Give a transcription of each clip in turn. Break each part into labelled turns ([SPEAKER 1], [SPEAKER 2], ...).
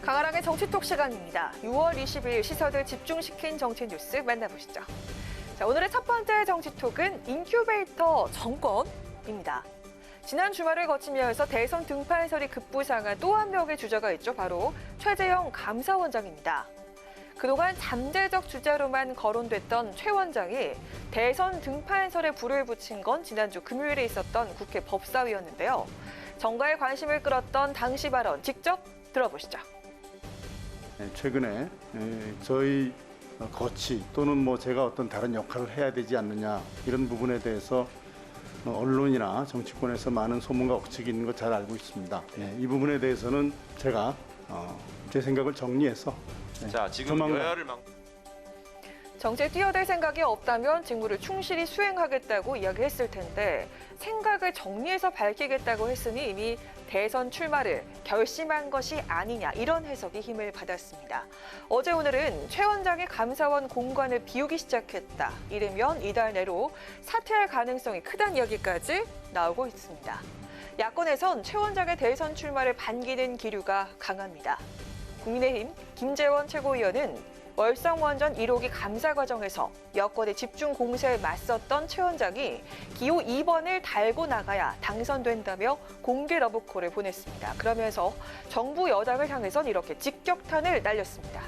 [SPEAKER 1] 강아랑의 정치톡 시간입니다. 6월 20일 시선을 집중시킨 정치 뉴스 만나보시죠. 자, 오늘의 첫 번째 정치톡은 인큐베이터 정권입니다. 지난 주말을 거치면서 대선 등판설이 급부상한 또 한 명의 주자가 있죠. 바로 최재형 감사원장입니다. 그동안 잠재적 주자로만 거론됐던 최 원장이 대선 등판설에 불을 붙인 건 지난주 금요일에 있었던 국회 법사위였는데요. 정가의 관심을 끌었던 당시 발언 직접 들어보시죠.
[SPEAKER 2] 최근에 저희 거치 또는 제가 어떤 다른 역할을 해야 되지 않느냐 이런 부분에 대해서 언론이나 정치권에서 많은 소문과 억측이 있는 거 잘 알고 있습니다. 이 부분에 대해서는 제가 제 생각을 정리해서
[SPEAKER 3] 자, 지금 여야를
[SPEAKER 1] 정치에 뛰어들 생각이 없다면 직무를 충실히 수행하겠다고 이야기했을 텐데 생각을 정리해서 밝히겠다고 했으니 이미 대선 출마를 결심한 것이 아니냐 이런 해석이 힘을 받았습니다. 어제 오늘은 최 원장의 감사원 공관을 비우기 시작했다. 이르면 이달 내로 사퇴할 가능성이 크다는 이야기까지 나오고 있습니다. 야권에선 최 원장의 대선 출마를 반기는 기류가 강합니다. 국민의힘 김재원 최고위원은 월성원전 1호기 감사 과정에서 여권의 집중 공세에 맞섰던 최 원장이 기호 2번을 달고 나가야 당선된다며 공개 러브콜을 보냈습니다. 그러면서 정부 여당을 향해선 이렇게 직격탄을 날렸습니다.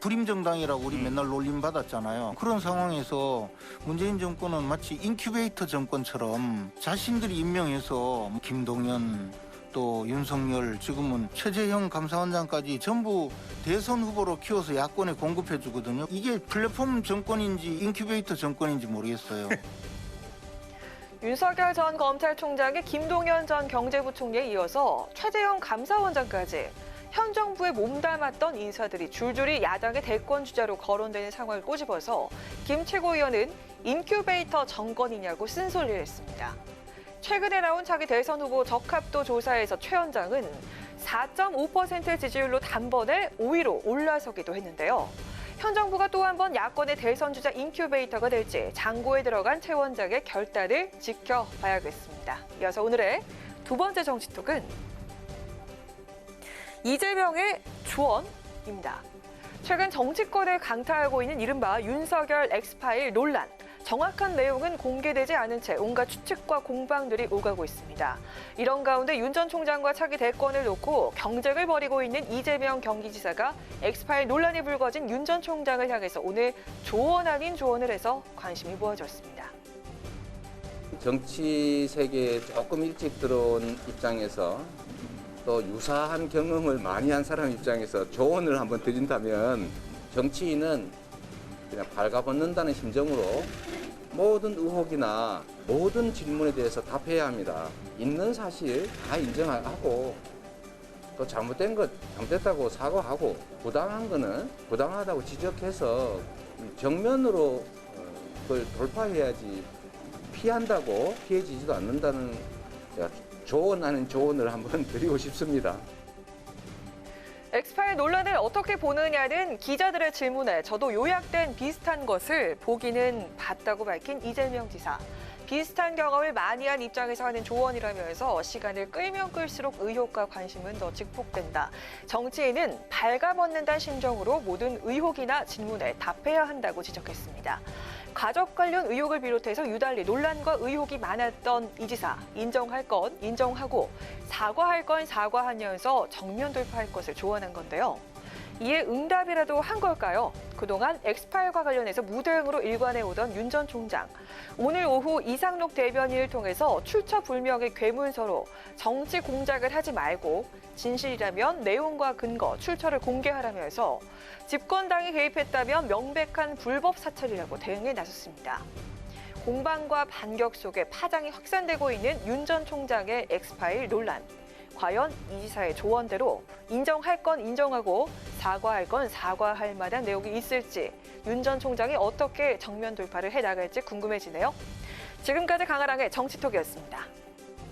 [SPEAKER 4] 불임정당이라고 우리 맨날 놀림 받았잖아요. 그런 상황에서 문재인 정권은 마치 인큐베이터 정권처럼 자신들이 임명해서 김동연 또 윤석열 지금은 최재형 감사원장까지 전부 대선 후보로 키워서 야권에 공급해 주거든요. 이게 플랫폼 정권인지 인큐베이터 정권인지 모르겠어요.
[SPEAKER 1] 윤석열 전 검찰총장이 김동연 전 경제부총리에 이어서 최재형 감사원장까지 현 정부에 몸담았던 인사들이 줄줄이 야당의 대권 주자로 거론되는 상황을 꼬집어서 김 최고위원은 인큐베이터 정권이냐고 쓴소리를 했습니다. 최근에 나온 차기 대선 후보 적합도 조사에서 최 원장은 4.5% 지지율로 단번에 5위로 올라서기도 했는데요. 현 정부가 또 한 번 야권의 대선 주자 인큐베이터가 될지 장고에 들어간 최 원장의 결단을 지켜봐야겠습니다. 이어서 오늘의 두 번째 정치톡은 이재명의 조언입니다. 최근 정치권을 강타하고 있는 이른바 윤석열 엑스파일 논란. 정확한 내용은 공개되지 않은 채 온갖 추측과 공방들이 오가고 있습니다. 이런 가운데 윤 전 총장과 차기 대권을 놓고 경쟁을 벌이고 있는 이재명 경기지사가 엑스파일 논란이 불거진 윤 전 총장을 향해서 오늘 조언 아닌 조언을 해서 관심이 모아졌습니다.
[SPEAKER 5] 정치 세계에 조금 일찍 들어온 입장에서 또 유사한 경험을 많이 한 사람 입장에서 조언을 한번 드린다면 정치인은 그냥 발가벗는다는 심정으로 모든 의혹이나 모든 질문에 대해서 답해야 합니다. 있는 사실 다 인정하고 또 잘못된 것 잘못됐다고 사과하고 부당한 거는 부당하다고 지적해서 정면으로 그걸 돌파해야지 피한다고 피해지지도 않는다는 제가 조언하는 조언을 한번 드리고 싶습니다.
[SPEAKER 1] 엑스파일 논란을 어떻게 보느냐는 기자들의 질문에 저도 요약된 비슷한 것을 보기는 봤다고 밝힌 이재명 지사. 비슷한 경험을 많이 한 입장에서 하는 조언이라면서 시간을 끌면 끌수록 의혹과 관심은 더 증폭된다. 정치인은 발가벗는다는 심정으로 모든 의혹이나 질문에 답해야 한다고 지적했습니다. 가족 관련 의혹을 비롯해서 유달리 논란과 의혹이 많았던 이 지사, 인정할 건 인정하고 사과할 건 사과하면서 정면 돌파할 것을 조언한 건데요. 이에 응답이라도 한 걸까요? 그동안 엑스파일과 관련해서 무대응으로 일관해오던 윤 전 총장. 오늘 오후 이상록 대변인을 통해서 출처 불명의 괴문서로 정치 공작을 하지 말고 진실이라면 내용과 근거, 출처를 공개하라면서 집권당이 개입했다면 명백한 불법 사찰이라고 대응에 나섰습니다. 공방과 반격 속에 파장이 확산되고 있는 윤 전 총장의 엑스파일 논란. 과연 이 지사의 조언대로 인정할 건 인정하고 사과할 건 사과할 만한 내용이 있을지 윤 전 총장이 어떻게 정면 돌파를 해나갈지 궁금해지네요. 지금까지 강아랑의 정치톡이었습니다.